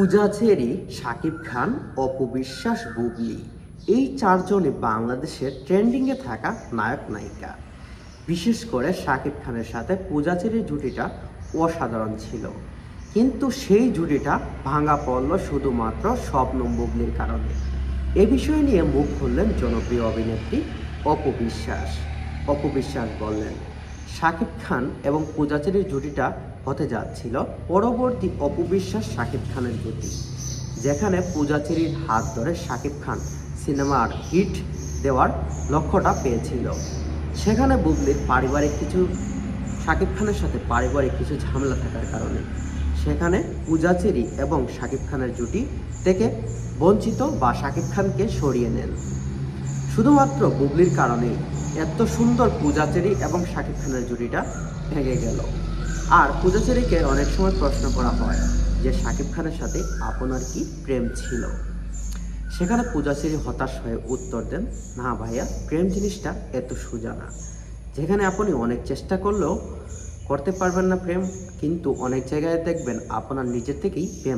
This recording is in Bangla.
পূজা চেরি, শাকিব খান, অপু বিশ্বাস, বুবলি এই চারজনই বাংলাদেশের ট্রেন্ডিংয়ে থাকা নায়ক নায়িকা। বিশেষ করে শাকিব খানের সাথে পূজা চেরির জুটিটা অসাধারণ ছিল, কিন্তু সেই জুটিটা ভাঙা পড়ল শুধুমাত্র শবনম বুবলির কারণে। এ বিষয় নিয়ে মুখ খুললেন জনপ্রিয় অভিনেত্রী অপু বিশ্বাস। অপু বিশ্বাস বললেন, শাকিব খান এবং পূজা চেরির জুটিটা হতে যাচ্ছিল পরবর্তী অপু বিশ্বাস শাকিব খানের জুটি, যেখানে পূজা চেরির হাত ধরে শাকিব খান সিনেমার হিট দেওয়ার লক্ষ্যটা পেয়েছিল। সেখানে বুবলির শাকিব খানের সাথে পারিবারিক কিছু ঝামেলা থাকার কারণে সেখানে পূজা চেরি এবং শাকিব খানের জুটি থেকে বঞ্চিত বা শাকিব খানকে সরিয়ে নেন। শুধুমাত্র বুবলির কারণেই এত সুন্দর পূজা চেরি এবং শাকিব খানের জুটিটা ভেঙে গেল। আর পূজা চেরিকে অনেক সময় প্রশ্ন করা হয় যে শাকিব খানের সাথে আপনার কি প্রেম ছিল। সেখানে পূজা চেরি হতাশ হয়ে উত্তর দেন, না ভাইয়া, প্রেম জিনিসটা এত সোজা না। যেখানে আপনি অনেক চেষ্টা করলেও করতে পারবেন না প্রেম, কিন্তু অনেক জায়গায় দেখবেন আপনার নিজের থেকেই প্রেম